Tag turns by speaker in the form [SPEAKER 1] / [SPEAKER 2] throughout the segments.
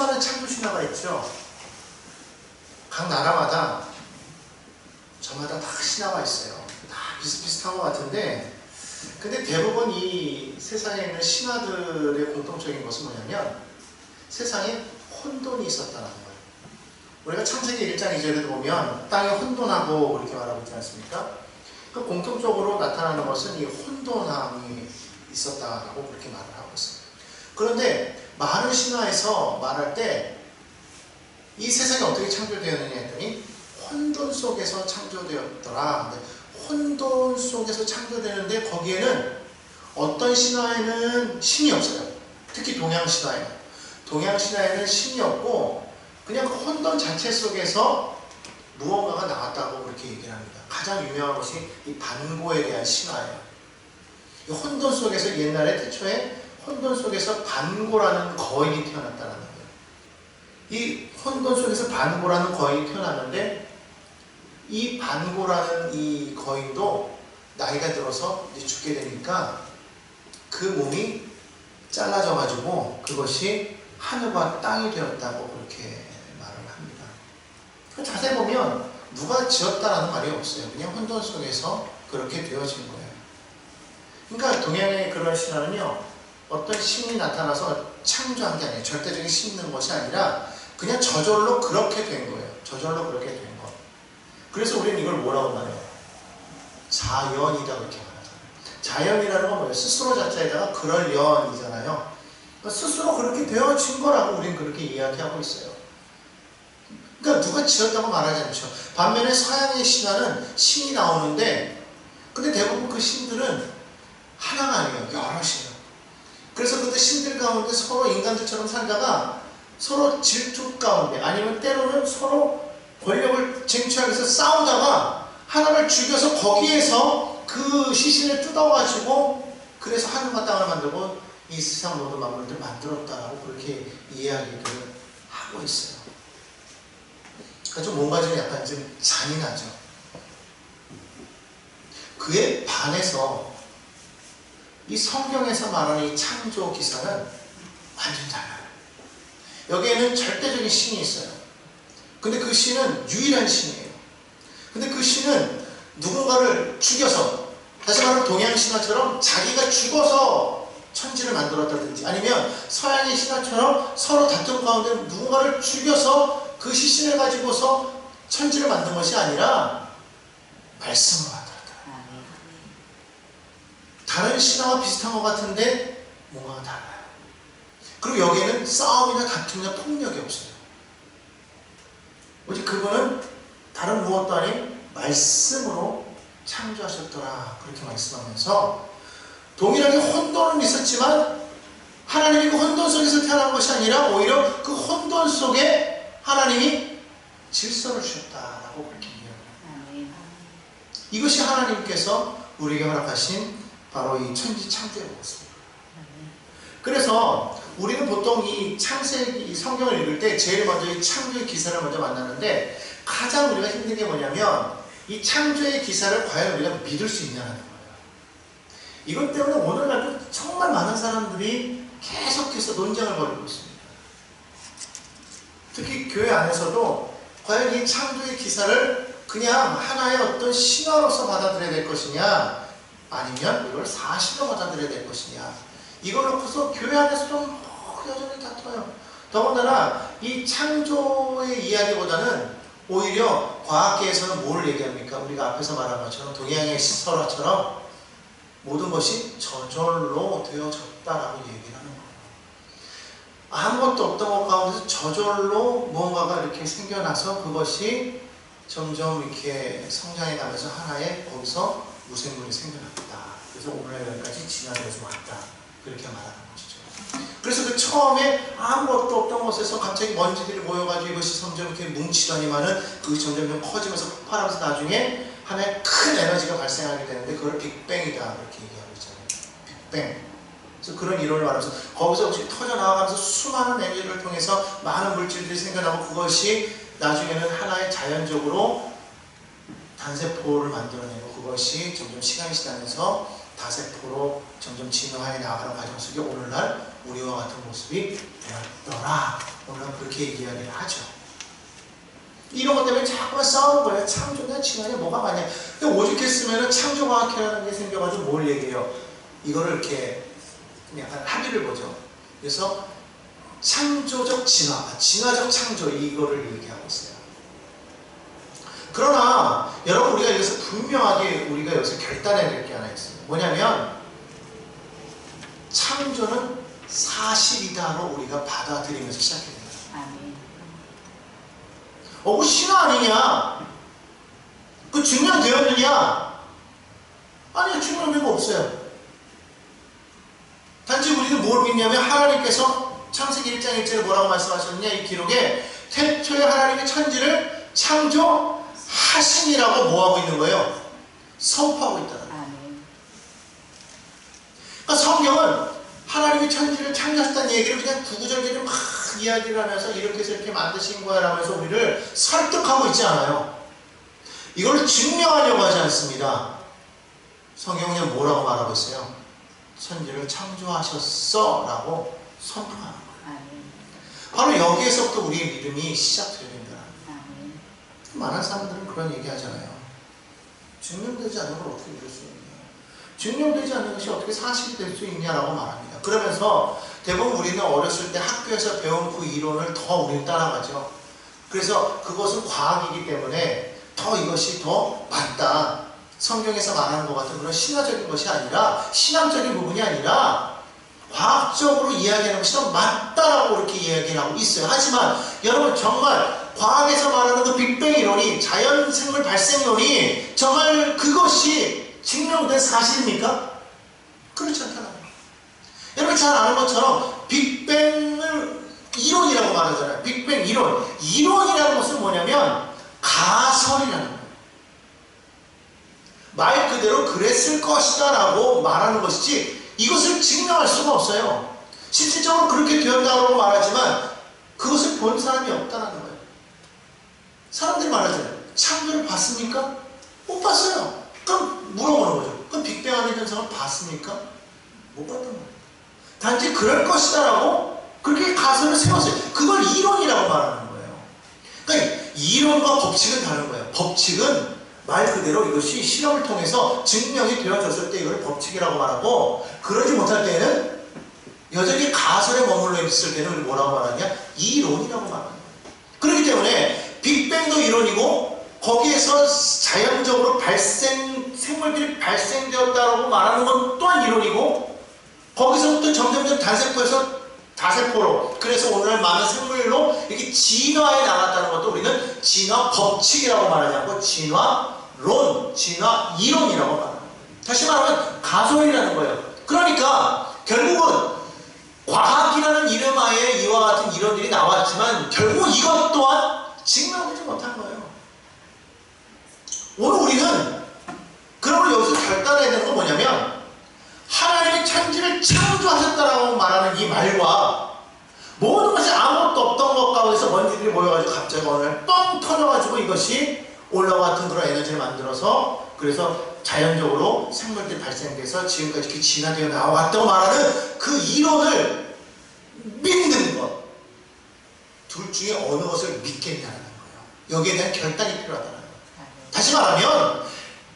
[SPEAKER 1] 수많은 창조 신화가 있죠. 각 나라마다 저마다 다 신화가 있어요. 다 비슷비슷한 것 같은데, 근데 대부분 이 세상에 있는 신화들의 공통적인 것은 뭐냐면 세상에 혼돈이 있었다는 거예요. 우리가 창세기 1장 2절에도 보면 땅이 혼돈하고 그렇게 말하고 있지 않습니까? 그 공통적으로 나타나는 것은 이 혼돈함이 있었다라고 그렇게 말을 하고 있어요. 그런데 많은 신화에서 말할 때 이 세상이 어떻게 창조되었느냐 했더니 혼돈 속에서 창조되었더라. 혼돈 속에서 창조되는데 거기에는 어떤 신화에는 신이 없어요. 특히 동양 신화에는. 동양 신화에는 신이 없고 그냥 그 혼돈 자체 속에서 무언가가 나왔다고 그렇게 얘기를 합니다. 가장 유명한 것이 이 반고에 대한 신화예요. 이 혼돈 속에서 옛날에 태초에 혼돈 속에서 반고라는 거인이 태어났다는 거예요. 이 혼돈 속에서 반고라는 거인이 태어났는데 이 반고라는 이 거인도 나이가 들어서 이제 죽게 되니까 그 몸이 잘라져 가지고 그것이 하늘과 땅이 되었다고 그렇게 말을 합니다. 자세히 보면 누가 지었다라는 말이 없어요. 그냥 혼돈 속에서 그렇게 되어진 거예요. 그러니까 동양의 그런 신화는요, 어떤 신이 나타나서 창조한 게 아니에요. 절대적인 신이 있는 것이 아니라 그냥 저절로 그렇게 된 거예요. 저절로 그렇게 된 거. 그래서 우리는 이걸 뭐라고 말해요? 자연이다 그렇게 말하잖아요. 자연이라는 건 뭐예요? 스스로 자체에다가 그럴연이잖아요. 그러니까 스스로 그렇게 되어진 거라고 우리는 그렇게 이야기하고 있어요. 그러니까 누가 지었다고 말하지 않죠. 반면에 서양의 신화는 신이 나오는데 근데 대부분 그 신들은 하나가 아니에요. 여러 신이에요. 그래서 그때 신들 가운데 서로 인간들처럼 살다가 서로 질투 가운데 아니면 때로는 서로 권력을 쟁취하기 위해서 싸우다가 하나를 죽여서 거기에서 그 시신을 뜯어가지고 그래서 하늘과 땅을 만들고 이 세상 모든 만물들을 만들었다라고 그렇게 이야기를 하고 있어요. 그러니까 좀 뭔가 좀 약간 좀 잔인하죠. 그에 반해서 이 성경에서 말하는 이 창조 기사는 완전 달라요. 여기에는 절대적인 신이 있어요. 근데 그 신은 유일한 신이에요. 근데 그 신은 누군가를 죽여서, 다시 말하면 동양 신화처럼 자기가 죽어서 천지를 만들었다든지 아니면 서양의 신화처럼 서로 다툼 가운데 누군가를 죽여서 그 시신을 가지고서 천지를 만든 것이 아니라 말씀으로 만들었다. 다른 신화와 비슷한 것 같은데 뭔가가 달라요. 그리고 여기에는 싸움이나 다툼이나 폭력이 없어요. 오직 그분은 다른 무엇도 아닌 말씀으로 창조하셨더라 그렇게 말씀하면서 동일하게 혼돈은 있었지만 하나님이 그 혼돈 속에서 태어난 것이 아니라 오히려 그 혼돈 속에 하나님이 질서를 주셨다라고 그렇게 이야기합니다. 이것이 하나님께서 우리에게 허락하신 바로 이 천지 창조의 모습입니다. 그래서 우리는 보통 이 창세기 성경을 읽을 때 제일 먼저 이 창조의 기사를 먼저 만나는데 가장 우리가 힘든 게 뭐냐면 이 창조의 기사를 과연 우리가 믿을 수 있냐는 거예요. 이것 때문에 오늘날도 정말 많은 사람들이 계속해서 논쟁을 벌이고 있습니다. 특히 교회 안에서도 과연 이 창조의 기사를 그냥 하나의 어떤 신화로서 받아들여야 될 것이냐 아니면 이걸 사실로 받아들여야 될 것이냐 이걸 놓고서 교회 안에서도 여전히 다퉈요. 더군다나 이 창조의 이야기보다는 오히려 과학계에서는 뭘 얘기합니까? 우리가 앞에서 말한 것처럼 동양의 설화처럼 모든 것이 저절로 되어졌다라고 얘기를 하는 거예요. 아무것도 없던 것 가운데서 저절로 무언가가 이렇게 생겨나서 그것이 점점 이렇게 성장해 가면서 하나의 거기서 무생물이 생겨났다. 그래서 오늘날까지 진화되어서 왔다. 그렇게 말하는 것이죠. 그래서 그 처음에 아무것도 없던 곳에서 갑자기 먼지들이 모여가지고 이것이 점점 이렇게 뭉치더니만은 그것이 점점 커지면서 폭발하면서 나중에 하나의 큰 에너지가 발생하게 되는데 그걸 빅뱅이다 이렇게 얘기하고 있잖아요. 빅뱅. 그래서 그런 이론을 말하면서 거기서 혹시 터져나가면서 수많은 에너지를 통해서 많은 물질들이 생겨나고 그것이 나중에는 하나의 자연적으로 단세포를 만들어내고 그것이 점점 시간이 지나면서 다세포로 점점 진화해 나가는 과정 속에 오늘날 우리와 같은 모습이 되었더라. 우리가 그렇게 이야기를 하죠. 이런 것 때문에 자꾸만 싸우는 거예요. 창조냐 진화냐 뭐가 맞냐. 근데 오죽했으면 창조과학회라는 게 생겨가지고 뭘 얘기해요. 이거를 이렇게 약간 합의를 보죠. 그래서 창조적 진화, 진화적 창조 이거를 얘기하고 있어요. 그러나 여러분 우리가 여기서 분명하게 우리가 여기서 결단해야 될 게 하나 있어요. 뭐냐면 창조는 사실이다로 우리가 받아들이면서 시작해야 돼요. 그 신화 아니냐? 그 증명되었느냐? 아니요, 증명된 거 없어요. 단지 우리는 뭘 믿냐면 하나님께서 창세기 1장 1절에 뭐라고 말씀하셨느냐? 이 기록에 태초에 하나님의 천지를 창조하시니라고 뭐하고 있는 거예요? 선포하고 있다. 그러니까 성경은 하나님이 천지를 창조하셨다는 얘기를 그냥 구구절절히 막 이야기를 하면서 이렇게 해서 이렇게 만드신 거야 라면서 우리를 설득하고 있지 않아요. 이걸 증명하려고 하지 않습니다. 성경은 뭐라고 말하고 있어요? 천지를 창조하셨어 라고 선포하는 거예요. 바로 여기에서부터 우리의 믿음이 시작되어야 됩니다. 많은 사람들은 그런 얘기 하잖아요. 증명되지 않는 걸 어떻게 믿을 수 있냐. 증명되지 않는 것이 어떻게 사실이 될 수 있냐라고 말합니다. 그러면서 대부분 우리는 어렸을 때 학교에서 배운 그 이론을 더 우리는 따라가죠. 그래서 그것은 과학이기 때문에 더 이것이 더 맞다. 성경에서 말하는 것 같은 그런 신화적인 것이 아니라 신앙적인 부분이 아니라 과학적으로 이야기하는 것이 더 맞다라고 이렇게 이야기를 하고 있어요. 하지만 여러분 정말 과학에서 말하는 그 빅뱅 이론이 자연생물 발생론이 정말 그것이 증명된 사실입니까? 그렇지 않잖아요. 여러분 잘 아는 것처럼 빅뱅을 이론이라고 말하잖아요. 빅뱅 이론. 이론이라는 것은 뭐냐면 가설이라는 거예요. 말 그대로 그랬을 것이다 라고 말하는 것이지 이것을 증명할 수가 없어요. 실질적으로 그렇게 되었다고 말하지만 그것을 본 사람이 없다는 거예요. 사람들이 말하잖아요. 창조를 봤습니까? 못 봤어요. 그럼 물어보는 거죠. 그럼 빅뱅 안의 현상을 봤습니까? 못 봤던 거예요. 단지 그럴 것이다 라고 그렇게 가설을 세웠어요. 그걸 이론이라고 말하는 거예요. 그러니까 이론과 법칙은 다른 거예요. 법칙은 말 그대로 이것이 실험을 통해서 증명이 되어졌을 때 이걸 법칙이라고 말하고 그러지 못할 때에는 여전히 가설에 머물러 있을 때는 우리 뭐라고 말하냐? 이론이라고 말하는 거예요. 그렇기 때문에 빅뱅도 이론이고 거기에서 자연적으로 생물들이 발생되었다고 말하는 건 또한 이론이고 거기서부터 점점점 단세포에서 다세포로 그래서 오늘날 많은 생물로 이렇게 진화해 나갔다는 것도 우리는 진화 법칙이라고 말하지 않고 진화론, 진화 이론이라고 말합니다. 다시 말하면 가설이라는 거예요. 그러니까 결국은 과학이라는 이름 하에 이와 같은 이론들이 나왔지만 결국 이것 또한 증명되지 못한 거예요. 오늘 우리는 그러므로 여기서 결단해야 되는 건 뭐냐면 하나님이 천지를 창조하셨다라고 말하는 이 말과 모든 것이 아무것도 없던 것 가운데서 먼지들이 모여가지고 갑자기 오늘 뻥 터져가지고 이것이 올라와 같은 그런 에너지를 만들어서 그래서 자연적으로 생물들이 발생돼서 지금까지 이렇게 진화되어 나왔다고 말하는 그 이론을 믿는 것. 둘 중에 어느 것을 믿겠냐는 거예요. 여기에 대한 결단이 필요하다는 거예요. 다시 말하면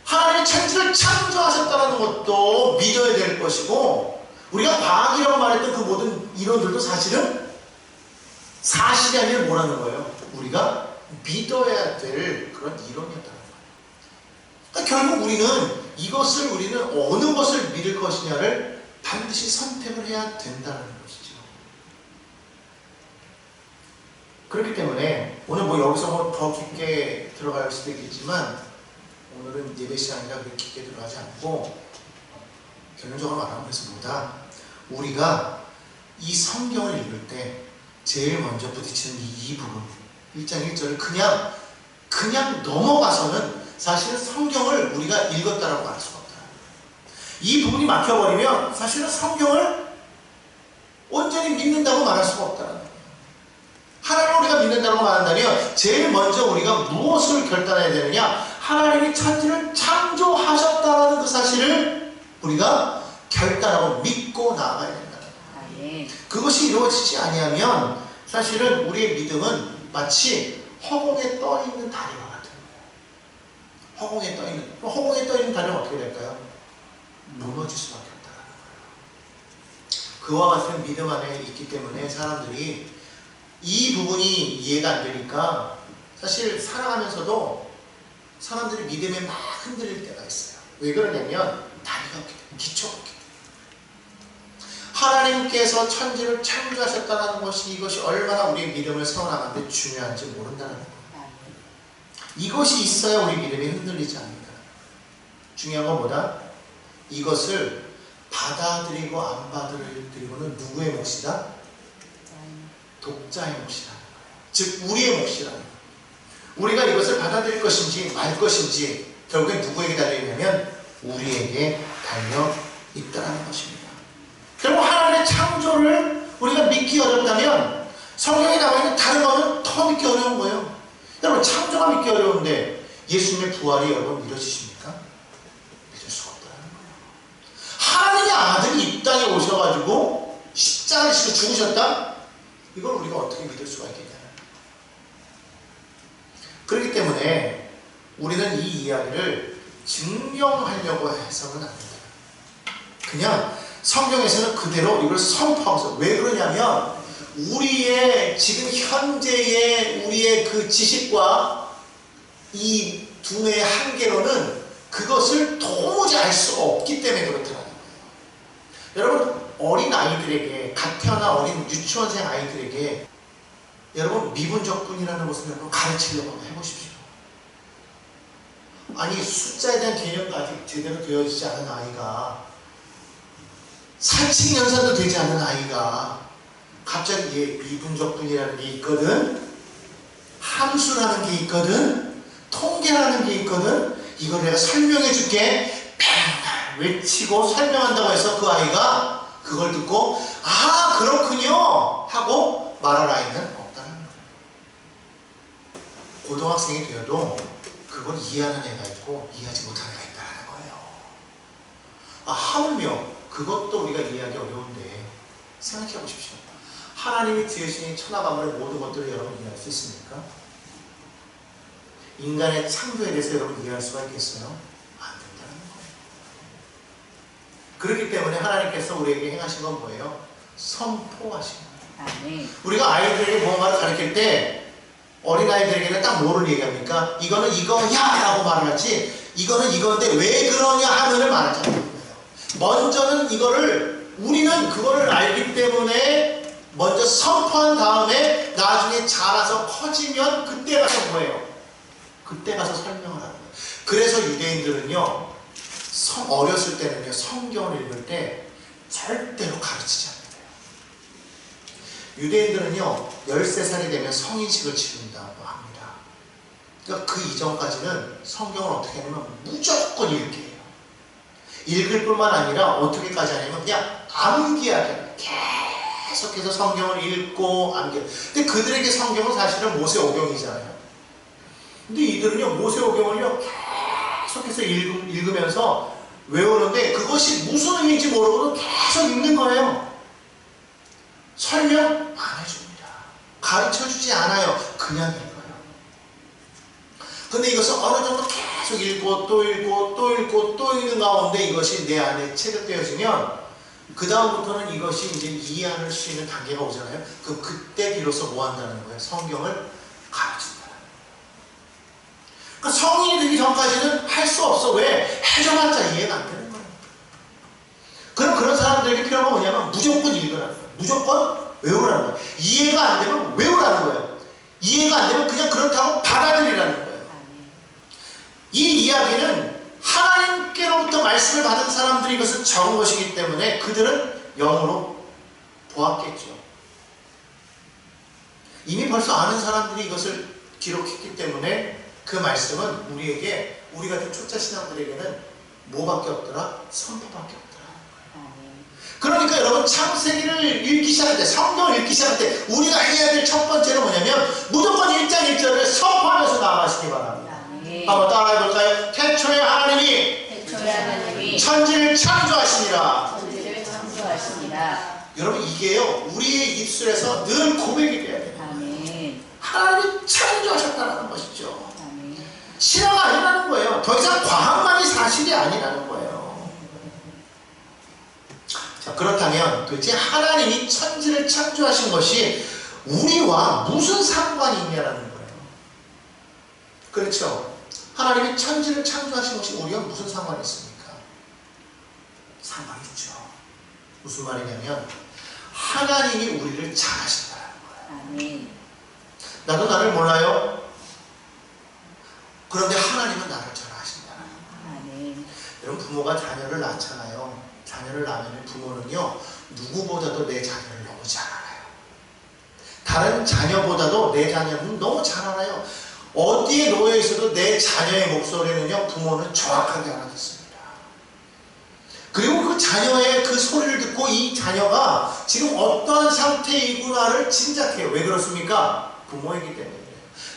[SPEAKER 1] 하나님이 천지를 창조하셨다는 것도 믿어야 될 것이고 우리가 과학이라고 말했던 그 모든 이론들도 사실은 사실이 아니라 뭐라는 거예요? 우리가 믿어야 될 그런 이론이었다는 거예요. 그러니까 결국 우리는 이것을 우리는 어느 것을 믿을 것이냐를 반드시 선택을 해야 된다는 것이죠. 그렇기 때문에 오늘 뭐 여기서 뭐 더 깊게 들어갈 수도 있겠지만 오늘은 예배 시간이라 그렇게 깊게 들어가지 않고 결론적으로 말하면 그래서 뭐다? 우리가 이 성경을 읽을 때 제일 먼저 부딪히는 이 부분 1장 1절을 그냥 넘어가서는 사실은 성경을 우리가 읽었다라고 말할 수가 없다. 이 부분이 막혀버리면 사실은 성경을 온전히 믿는다고 말할 수가 없다는 거예요. 하나님을 우리가 믿는다고 말한다면 제일 먼저 우리가 무엇을 결단해야 되느냐? 하나님이 천지를 창조하셨다는 그 사실을 우리가 결단하고 믿고 나아가야 된다. 그것이 이루어지지 아니하면 사실은 우리의 믿음은 마치 허공에 떠 있는 다리와 같은 거예요. 허공에 떠 있는 다리는 어떻게 될까요? 무너질 수밖에 없다는 거예요. 그와 같은 믿음 안에 있기 때문에 사람들이 이 부분이 이해가 안 되니까 사실 살아가면서도 사람들이 믿음에 막 흔들릴 때가 있어요. 왜 그러냐면 다리가 없기 때문에, 기초가 없기 때문에. 하나님께서 천지를 창조하셨다는 것이 이것이 얼마나 우리의 믿음을 세워나가는데 중요한지 모른다는 거예요. 이것이 있어야 우리 믿음이 흔들리지 않는다. 중요한 건 뭐다? 이것을 받아들이고 안 받아들이고는 누구의 몫이다? 독자의 몫이라는 거예요. 즉 우리의 몫이라는 거예요. 우리가 이것을 받아들일 것인지 말 것인지 결국엔 누구에게 달려있냐면 우리에게 달려있다는 것입니다. 결국 하나님의 창조를 우리가 믿기 어렵다면 성경에 나와 있는 다른 거는 더 믿기 어려운 거예요. 여러분 창조가 믿기 어려운데 예수님의 부활이 여러분 믿어지십니까? 믿을 수가 없다는 거예요. 하나님의 아들이 이 땅에 오셔가지고 십자가를 지고 죽으셨다? 이걸 우리가 어떻게 믿을 수가 있겠냐는 거예요. 그렇기 때문에 우리는 이 이야기를 증명하려고 해서는 안 된다. 그냥 성경에서는 그대로 이걸 선포하면서, 왜 그러냐면 우리의 지금 현재의 우리의 그 지식과 이 두뇌의 한계로는 그것을 도무지 알 수가 없기 때문에 그렇더라는 거예요. 여러분 어린 아이들에게, 갓 태어난 어린 유치원생 아이들에게 여러분 미분적분이라는 것을 여러분 가르치려고 한번 해보십시오. 아니 숫자에 대한 개념도 아직 제대로 되어지지 않은 아이가, 사칙 연산도 되지 않은 아이가 갑자기 얘 미분적분이라는 게 있거든, 함수라는 게 있거든, 통계라는 게 있거든, 이걸 내가 설명해 줄게 맨날 외치고 설명한다고 해서 그 아이가 그걸 듣고 아 그렇군요 하고 말할 아이는 없다는 거예요. 고등학생이 되어도 그걸 이해하는 애가 있고 이해하지 못하는 애가 있다는 거예요. 아 하물며 그것도 우리가 이해하기 어려운데 생각해 보십시오. 하나님이 지으신 천하 만물의 모든 것들을 여러분 이해할 수 있습니까? 인간의 창조에 대해서 여러분 이해할 수가 있겠어요? 안 된다는 거예요. 그렇기 때문에 하나님께서 우리에게 행하신 건 뭐예요? 선포하신 거예요. 우리가 아이들에게 무언가를 가르칠 때 어린아이들에게는 딱 뭐를 얘기합니까? 이거는 이거야 라고 말을 하지 이거는 이건데 왜 그러냐 하면을 말하지 않는 거예요. 먼저는 이거를 우리는 그거를 알기 때문에 먼저 선포한 다음에 나중에 자라서 커지면 그때 가서 뭐예요? 그때 가서 설명을 하는 거예요. 그래서 유대인들은요 어렸을 때는요 성경을 읽을 때 절대로 가르치지 않는데요. 유대인들은요 13살이 되면 성인식을 치른다고 합니다. 그러니까 그 이전까지는 성경을 어떻게 하냐면 무조건 읽게 해요. 읽을 뿐만 아니라 어떻게까지 하냐면 그냥 암기하게 계속해서 성경을 읽고 암기. 근데 그들에게 성경은 사실은 모세오경이잖아요. 근데 이들은요 모세오경을요 계속해서 읽으면서 외우는데 그것이 무슨 의미인지 모르고도 계속 읽는 거예요. 설명 안 해줍니다. 가르쳐주지 않아요. 그냥 읽어요. 근데 이것을 어느 정도 계속 읽고 또 읽고 또 읽고 또 읽는 가운데 이것이 내 안에 체득되어지면 그 다음부터는 이것이 이제 이해할 수 있는 단계가 오잖아요. 그럼 그때 비로소 뭐 한다는 거예요? 성경을 가르친다는 거예요. 그러니까 성인이 되기 전까지는 할 수 없어. 왜? 해줘봤자 이해가 안 되는 거예요. 그럼 그런 사람들에게 필요한 건 뭐냐면 무조건 읽으라는 거예요. 무조건 외우라는 거예요. 이해가 안 되면 외우라는 거예요. 이해가 안 되면 그냥 그렇다고 받아들이라는 거예요. 이 이야기는 하나님께로부터 말씀을 받은 사람들이 이것을 적은 것이기 때문에 그들은 영으로 보았겠죠. 이미 벌써 아는 사람들이 이것을 기록했기 때문에 그 말씀은 우리에게, 우리 같은 초짜 신앙들에게는 뭐밖에 없더라? 선포밖에 없더라. 그러니까 여러분 창세기를 읽기 시작할 때, 성경을 읽기 시작할 때 우리가 해야 될 첫 번째는 뭐냐면 무조건 1장 1절을 선포하면서 나아가시기 바랍니다. 한번 따라해볼까요? 태초에 하나님이 천지를 창조하시니라. 여러분 이게요 우리의 입술에서 늘 고백이 돼야 돼요.
[SPEAKER 2] 아멘.
[SPEAKER 1] 하나님이 창조하셨다는 것이죠.
[SPEAKER 2] 아멘.
[SPEAKER 1] 실화가 아니라는 거예요. 더 이상 과학만이 사실이 아니라는 거예요. 자, 그렇다면 도대체 하나님이 천지를 창조하신 것이 우리와 무슨 상관이 있냐라는 거예요. 그렇죠. 하나님이 천지를 창조하신 것이 우리와 무슨 상관이 있습니까? 상관이 있죠. 무슨 말이냐면 하나님이 우리를 잘 하신다는 거예요.
[SPEAKER 2] 아멘.
[SPEAKER 1] 나도 나를 몰라요. 그런데 하나님은 나를 잘 아신다는 거예요.
[SPEAKER 2] 아멘.
[SPEAKER 1] 여러분 부모가 자녀를 낳잖아요. 자녀를 낳으면 부모는요 누구보다도 내 자녀를 너무 잘 알아요. 다른 자녀보다도 내 자녀는 너무 잘 알아요. 어디에 놓여 있어도 내 자녀의 목소리는요 부모는 정확하게 알아듣습니다. 그리고 그 자녀의 그 소리를 듣고 이 자녀가 지금 어떠한 상태이구나를 짐작해요. 왜 그렇습니까? 부모이기 때문이에요.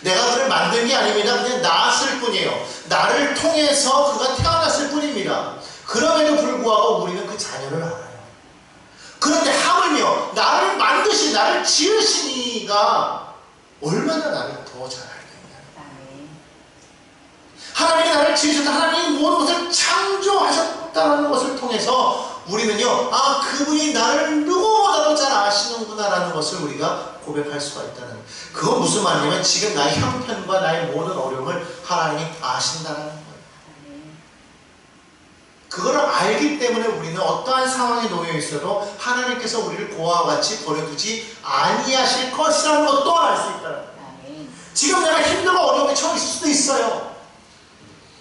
[SPEAKER 1] 내가 그를 만든 게 아닙니다. 그냥 낳았을 뿐이에요. 나를 통해서 그가 태어났을 뿐입니다. 그럼에도 불구하고 우리는 그 자녀를 알아요. 그런데 하물며 나를 만드신, 나를 지으신 이가 얼마나 나를 더 잘 알겠냐. 하나님이 나를 지으셨다. 하나님이 모든 것을 창조하셨다는 것을 통해서 우리는요, 아, 그분이 나를 누구보다도 잘 아시는구나라는 것을 우리가 고백할 수가 있다는 거예요. 그건 무슨 말이냐면 지금 나의 형편과 나의 모든 어려움을 하나님이 아신다는 거예요. 그거를 알기 때문에 우리는 어떠한 상황에 놓여 있어도 하나님께서 우리를 고아와 같이 버려두지 아니하실 것이라는 것 또한 알 수 있다는 거예요. 지금 내가 힘들고 어려움에 처해 있을 수도 있어요.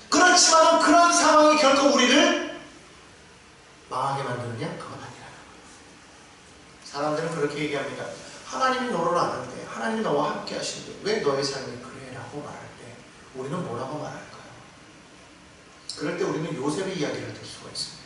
[SPEAKER 1] 그렇지만 그런 상황이 결코 우리를 망하게 만드느냐? 그건 아니라는 거예요. 사람들은 그렇게 얘기합니다. 하나님이 너를 아는데, 하나님이 너와 함께 하시는데 왜 너의 삶이 그래? 라고 말할 때 우리는 뭐라고 말할까요? 그럴 때 우리는 요셉의 이야기를 들 수가 있습니다.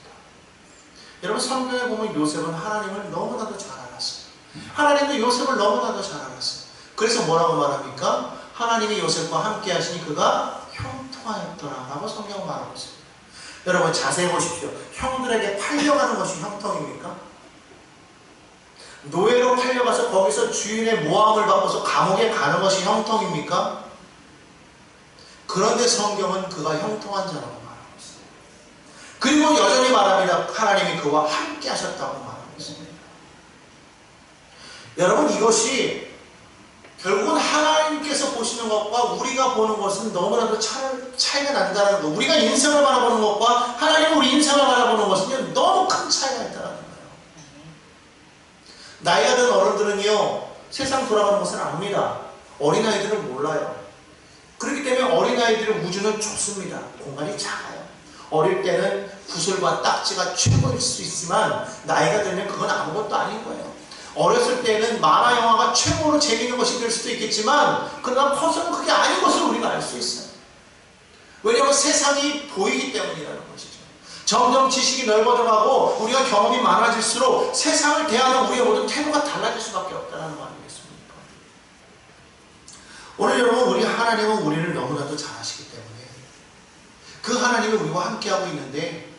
[SPEAKER 1] 여러분 성경에 보면 요셉은 하나님을 너무나도 잘 알았어요. 하나님도 요셉을 너무나도 잘 알았어요. 그래서 뭐라고 말합니까? 하나님이 요셉과 함께 하시니 그가 형통하였더라 라고 성경은 말하고 있습니다. 여러분 자세히 보십시오. 형들에게 팔려가는 것이 형통입니까? 노예로 팔려가서 거기서 주인의 모함을 받고서 감옥에 가는 것이 형통입니까? 그런데 성경은 그가 형통한 자라고 말하고 있습니다. 그리고 여전히 말합니다. 하나님이 그와 함께 하셨다고 말하고 있습니다. 여러분 이것이 결국은 하나님께서 보시는 것과 우리가 보는 것은 너무나도 차이가 난다는 거. 우리가 인생을 바라보는 것과 하나님이 우리 인생을 바라보는 것은 너무 큰 차이가 있다는 거예요. 나이가 든 어른들은요 세상 돌아가는 것을 압니다. 어린아이들은 몰라요. 그렇기 때문에 어린아이들의 우주는 좁습니다. 공간이 작아요. 어릴 때는 구슬과 딱지가 최고일 수 있지만 나이가 들면 그건 아무것도 아닌 거예요. 어렸을 때는 만화 영화가 최고로 재미있는 것이 될 수도 있겠지만 그러나 커서는 그게 아닌 것을 우리가 알 수 있어요. 왜냐하면 세상이 보이기 때문이라는 것이죠. 점점 지식이 넓어져가고 우리가 경험이 많아질수록 세상을 대하는 우리의 모든 태도가 달라질 수밖에 없다는 거 아니겠습니까? 오늘 여러분 우리 하나님은 우리를 너무나도 잘 아시기 때문에 그 하나님이 우리와 함께하고 있는데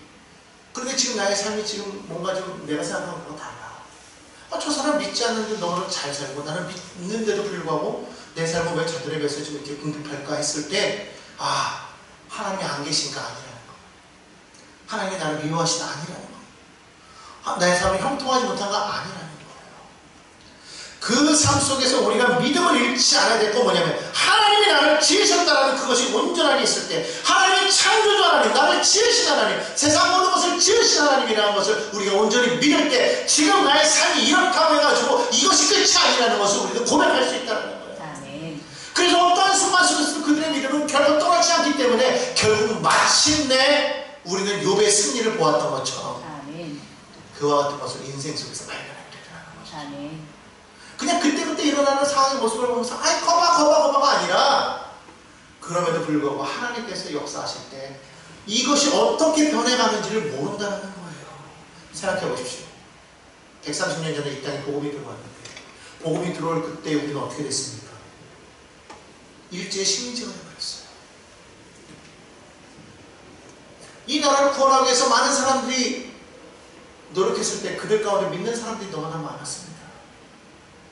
[SPEAKER 1] 그런데 지금 나의 삶이 지금 뭔가 좀 내가 생각하는 것과 달라. 저 사람 믿지 않는데 너무 잘 살고 나는 믿는데도 불구하고 내 삶은 왜 저들에 비해서 좀 이렇게 궁핍할까 했을 때 아 하나님이 안 계신가 아니라는 거. 하나님이 나를 미워하시다 아니라는 거. 나의 삶이 형통하지 못한가 아니라는 거예요. 그 삶 속에서 우리가 믿음을 잃지 않아야 될 건 뭐냐면 하나님이 나를 지으셨다는 그것이 온전하게 있을 때 하나님이 창조주 하나님, 나를 지으신 하나님, 세상 모든 것을 지으신 하나님이라는 것을 우리가 온전히 믿을 때 지금 나의 삶이 이렇다고 해가지고 이것이 끝이 아니라는 것을 우리는 고백할 수 있다는 거예요. 그래서 어떠한 순간 속에서도 그들의 믿음은 결코 떠나지 않기 때문에 결국 마침내 우리는 욥의 승리를 보았던 것처럼 그와 같은 것을 인생 속에서 발견하게 되더라는 거죠. 그냥 그때그때 일어나는 상황의 모습을 보면서 아이 거봐가 아니라 그럼에도 불구하고 하나님께서 역사하실 때 이것이 어떻게 변해가는지를 모른다는 거예요. 생각해 보십시오. 130년 전에 이 땅에 복음이 들어왔는데 복음이 들어올 그때 우리는 어떻게 됐습니까? 일제의 식민지가 되어버렸어요. 이 나라를 구원하기 위해서 많은 사람들이 노력했을 때 그들 가운데 믿는 사람들이 너무나 많았습니다.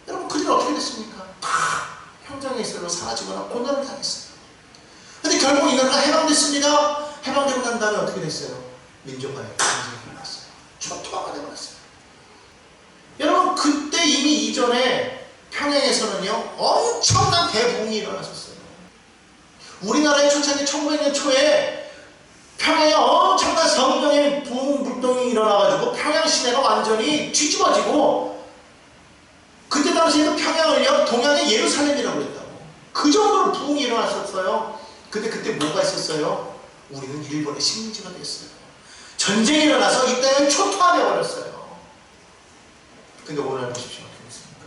[SPEAKER 1] 여러분 그들은 어떻게 됐습니까? 다 형장에 있어서 사라지거나 고난을 당했어요. 근데 결국 이 나라가 해방됐습니다. 해방되고 난 다음에 어떻게 됐어요? 민족 간에 전쟁이 일어났어요. 초토화가 되어버렸어요. 여러분 그때 이미 이전에 평양에서는요 엄청난 대붕이 일어났었어요. 우리나라의 초창기 1900년 초에 평양에 엄청난 성령의 부흥 불동이 일어나가지고 평양 시내가 완전히 뒤집어지고 그때 당시에는 평양을요 동양의 예루살렘이라고 그랬다고. 그 정도로 부흥이 일어났었어요. 근데 그때 뭐가 있었어요? 우리는 일본의 식민지가 됐어요. 전쟁이 일어나서 이 땅을 초토화되어 버렸어요. 근데 오늘 보십시오. 어떻게 됐습니까?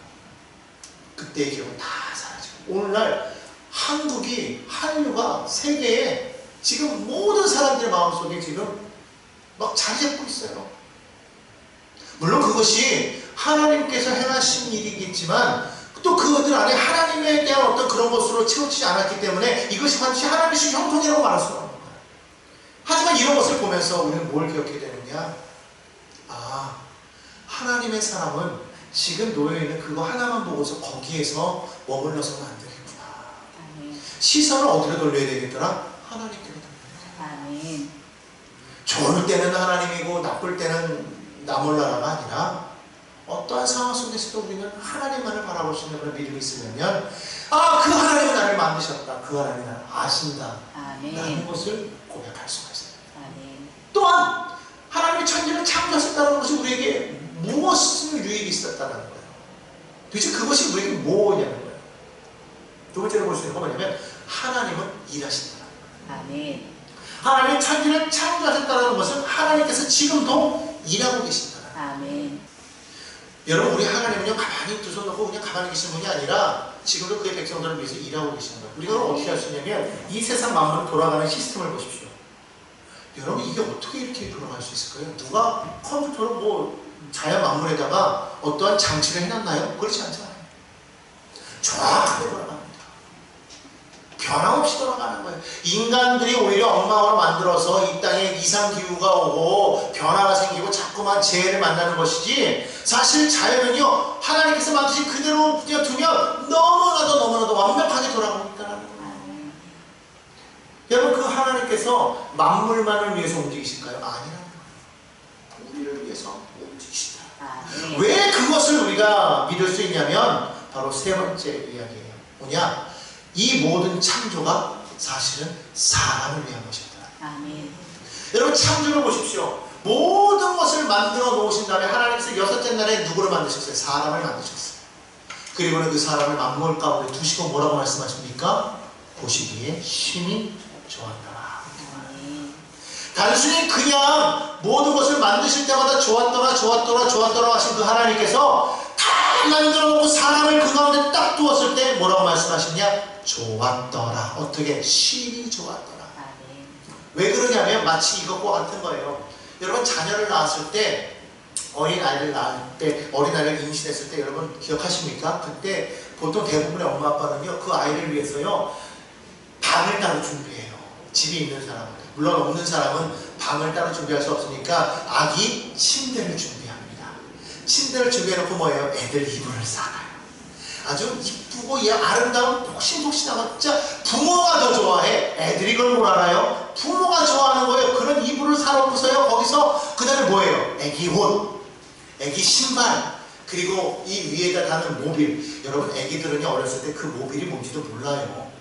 [SPEAKER 1] 그때의 기억은 다 사라지고 오늘날 한국이 한류가 세계에 지금 모든 사람들의 마음속에 지금 막 자리 잡고 있어요. 물론 그것이 하나님께서 행하신 일이겠지만 또 그것들 안에 하나님에 대한 어떤 그런 것으로 채워지지 않았기 때문에 이것이 반드시 하나님의 형통이라고 말할 수 없는 거예요. 하지만 이런 것을 보면서 우리는 뭘 기억해야 되느냐? 아, 하나님의 사람은 지금 놓여있는 그거 하나만 보고서 거기에서 머물러서는 안 되겠구나. 아멘. 시선을 어디로 돌려야 되겠더라? 하나님께로 돌려야 되겠다. 아멘. 좋을 때는 하나님이고 나쁠 때는 나 몰라라가 아니라 어떠한 상황 속에서도 우리는 하나님만을 바라볼 수 있는 그런 믿음이 있으면 아, 그 하나님은 나를 만드셨다. 그 하나님이 나를 아신다. 아멘. 라는 것을 고백할 수가 있어요. 아멘. 또한 하나님이 천지를 창조하셨다는 것이 우리에게 무엇을 유익이 있었다는 거예요. 도대체 그것이 우리에게 뭐냐는 거예요. 두 번째로 볼 수 있는 건 뭐냐면 하나님은 일하신다는 거예요. 아멘. 하나님이 천지를 창조하셨다는 것은 하나님께서 지금도 일하고 계신다는 거예요. 아멘. 여러분 우리 하나님은요 가만히 두 손 놓고 그냥 가만히 계시는 분이 아니라 지금도 그의 백성들을 위해서 일하고 계시는 거예요. 우리가 그럼 어떻게 할 수 있냐면 이 세상 만물을 돌아가는 시스템을 보십시오. 여러분 이게 어떻게 이렇게 돌아갈 수 있을까요? 누가 컴퓨터로 뭐 자연 만물에다가 어떠한 장치를 해놨나요? 그렇지 않잖아요. 정확하게 돌아갑니다. 변함없이 돌아가는 거예요. 인간들이 오히려 엉망으로 만들어서 이 땅에 이상기후가 오고 변화가 생기고 자꾸만 재해를 만나는 것이지 사실 자연은요 하나님께서 만드신 그대로 그냥 두면 너무나도 완벽하게 돌아가고 있다는 거예요. 여러분 그 하나님께서 만물만을 위해서 움직이실까요? 아니라는 거예요. 우리를 위해서 움직이신다. 왜 그것을 우리가 믿을 수 있냐면 바로 세 번째 이야기예요. 뭐냐? 이 모든 창조가 사실은 사람을 위한 것입니다. 아멘. 여러분 창조를 보십시오. 모든 것을 만들어 놓으신 다음에 하나님께서 여섯째 날에 누구를 만드셨어요? 사람을 만드셨어요. 그리고는 그 사람을 만물 가운데 두시고 뭐라고 말씀하십니까? 보시기에 심히 좋았더라. 아멘. 단순히 그냥 모든 것을 만드실 때마다 좋았더라 하신 그 하나님께서 다 만들어 놓고 사람을 그 가운데 딱 두었을 때 뭐라고 말씀하시냐? 좋았더라. 어떻게? 심히 좋았더라. 아멘. 왜 그러냐면 마치 이것과 같은 거예요. 여러분 자녀를 낳았을 때 어린아이를 낳을 때 어린아이를 임신했을 때 여러분 기억하십니까? 그때 보통 대부분의 엄마 아빠는요 그 아이를 위해서요 방을 따로 준비해요. 집에 있는 사람은. 물론 없는 사람은 방을 따로 준비할 수 없으니까 아기 침대를 준비합니다. 침대를 준비해놓고 뭐예요? 애들 이불을 싸놔요. 아주 이쁘고 아름다운 폭신폭신하고 진짜 부모가 더 좋아해. 애들이 그걸 뭘 알아요? 부모가 좋아하는 거예요. 그런 이불을 사놓고서요 거기서 그 다음에 뭐예요? 애기 옷, 애기 신발, 그리고 이 위에다 다는 모빌. 여러분 애기들은요 어렸을 때 그 모빌이 뭔지도 몰라요.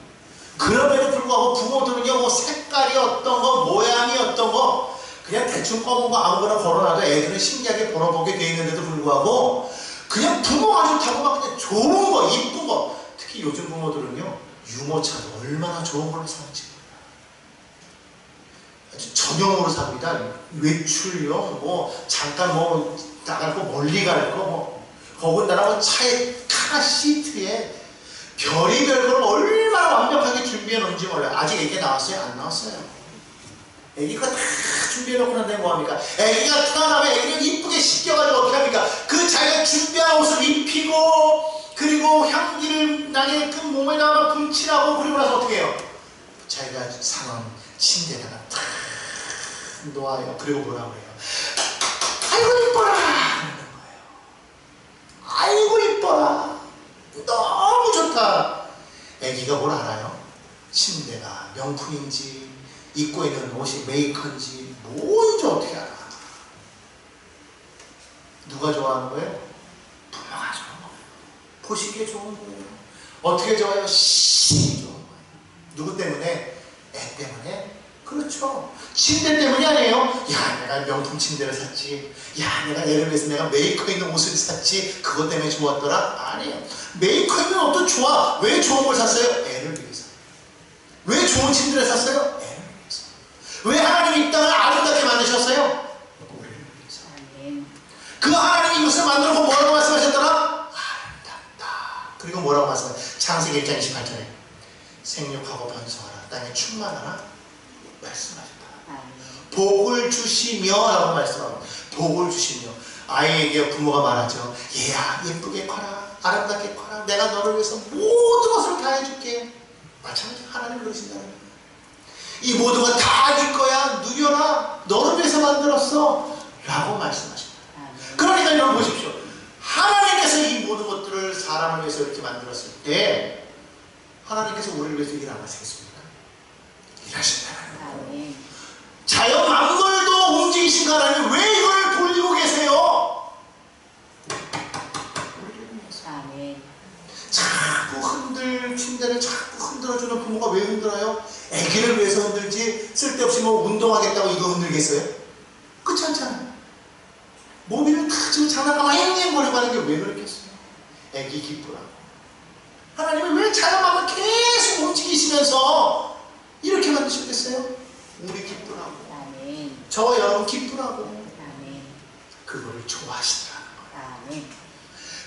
[SPEAKER 1] 그럼에도 불구하고 부모들은요 뭐 색깔이 어떤 거, 모양이 어떤 거 그냥 대충 검은 거 아무거나 걸어놔도 애들은 신기하게 걸어보게 돼 있는데도 불구하고 그냥 부모가 좋다고 막 그냥 좋은 거, 이쁜 거. 특히 요즘 부모들은요 유모차도 얼마나 좋은 걸로 사는지 아주 전용으로 삽니다. 외출용, 뭐 잠깐 뭐 나갈 거 멀리 갈 거, 뭐 더군다나 뭐 차에 카 시트에 별의별 걸 얼마나 완벽하게 준비해 놓은지 몰라요. 아직 애기 나왔어요? 안 나왔어요. 애기가 다 준비해 놓고 난 다음에 뭐합니까? 애기가 태어나면 애기를 이쁘게 씻겨가지고 어떻게 합니까? 그 자기가 준비한 옷을 입히고 그리고 향기를 나게끔 몸에다가 분칠하고 그리고 나서 어떻게 해요? 자기가 사놓은 침대에다가 탁 놓아요. 그리고 뭐라고 해요? 아이고 이뻐라 그러는 거예요. 아이고 이뻐라. 너무 좋다. 애기가 뭘 알아요? 침대가 명품인지 입고 있는 옷이 메이커인지 뭔지 어떻게 알아? 누가 좋아하는 거예요? 부모가 좋은 거예요. 보시기에 좋은 거예요. 어떻게 좋아요? 씨 좋은 거예요. 누구 때문에? 애 때문에? 그렇죠. 침대 때문이 아니에요. 야 내가 명품 침대를 샀지. 야 내가 애를 위해서 내가 메이커 있는 옷을 샀지. 그것 때문에 좋았더라? 아니에요. 메이커 있는 옷도 좋아. 왜 좋은 걸 샀어요? 애를 위해서. 왜 좋은 침대를 샀어요? 애를 위해서. 왜 하나님이 이 땅을 아름답게 만드셨어요? 우리를 위해서. 그 하나님이 이것을 만들고 뭐라고 말씀하셨더라? 아름답다. 그리고 뭐라고 말씀하셨어요? 창세기 1장 28절에 생육하고 번성하라. 땅에 충만하라. 말씀하셨다. 복을 주시며 라고 말씀하고 복을 주시며 아이에게 부모가 말하죠. 얘야 예쁘게 커라. 아름답게 커라. 내가 너를 위해서 모든 것을 다 해줄게. 마찬가지로 하나님 그러신다는 거예요. 이 모든 것 다 네 거야. 누려라. 너를 위해서 만들었어. 라고 말씀하십니다. 그러니까 여러분 보십시오. 하나님께서 이 모든 것들을 사람을 위해서 이렇게 만들었을 때 하나님께서 우리를 위해서 일 안 하시겠습니까? 일하신다는 거예요. 자연 만물도 움직이신 하나님 왜 이걸 돌리고 계세요? 자꾸 침대를 자꾸 흔들어주는 부모가 왜 흔들어요? 애기를 위해서 흔들지 쓸데없이 뭐 운동하겠다고 이거 흔들겠어요? 그렇지 않잖아요. 몸이를 다 지금 장난감만 앵앵거리고 하는 게 왜 그렇겠어요? 애기 기쁘라고. 하나님이 왜 자연만을 계속 움직이시면서 이렇게 만드셨겠어요? 우리 기쁘라고. 저와 여러분 기쁘라고. 그거를 좋아하시더라는 거예요.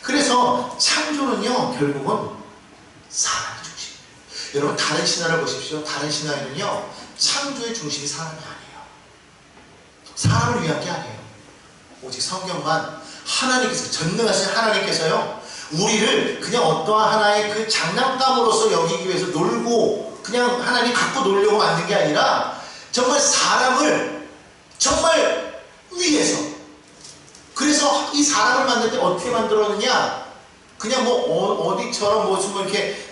[SPEAKER 1] 그래서 창조는요 결국은 사람이 중심이에요. 여러분 다른 신화를 보십시오. 다른 신화에는요 창조의 중심이 사람이 아니에요. 사람을 위한 게 아니에요. 오직 성경만 하나님께서 전능하신 하나님께서요 우리를 그냥 어떠한 하나의 그 장난감으로서 여기기 위해서 놀고 그냥 하나님 갖고 놀려고 만든 게 아니라 정말 사람을 정말 위해서. 그래서 이 사람을 만들 때 어떻게 만들었느냐? 그냥 뭐 어디처럼 무슨 뭐 이렇게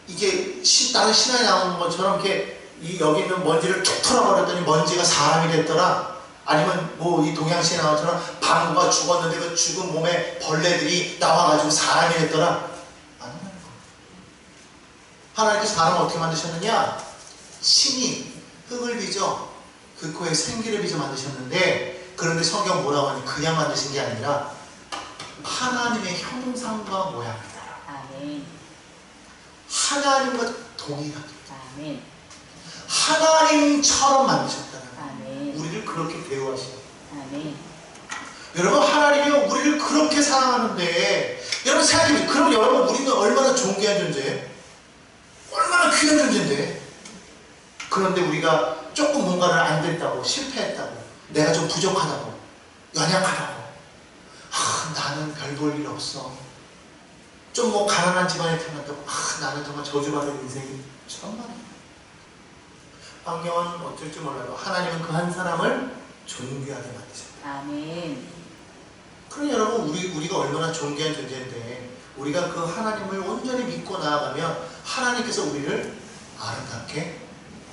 [SPEAKER 1] 이게 다른 신화에 나오는 것처럼 이렇게 여기 있는 먼지를 툭 털어버렸더니 먼지가 사람이 됐더라. 아니면 뭐 이 동양시에 나온 것처럼 방구가 죽었는데 그 죽은 몸에 벌레들이 나와가지고 사람이 됐더라. 아니라는 거예요. 하나님께서 사람을 어떻게 만드셨느냐? 신이 흙을 빚어 그 코에 생기를 빚어 만드셨는데 그런데 성경 뭐라고 하니 그냥 만드신 게 아니라 하나님의 형상과 모양이다. 하나님과 동일하게 하나님처럼 만드셨다는 거예요. 우리를 그렇게 대우하시고 여러분 하나님이 우리를 그렇게 사랑하는데 여러분 생각해보세요. 그럼 여러분 우리는 얼마나 존귀한 존재예요? 얼마나 귀한 존재인데 그런데 우리가 조금 뭔가를 안 됐다고 실패했다고 내가 좀 부족하다고 연약하다고 나는 별 볼 일 없어 좀 뭐 가난한 집안에 태어났다고 나는 정말 저주받은 인생이 정말이야. 환경은 어쩔 줄 몰라도 하나님은 그 한 사람을 존귀하게 만드셨다.
[SPEAKER 2] 아멘.
[SPEAKER 1] 그럼 여러분 우리가 얼마나 존귀한 존재인데 우리가 그 하나님을 온전히 믿고 나아가면 하나님께서 우리를 아름답게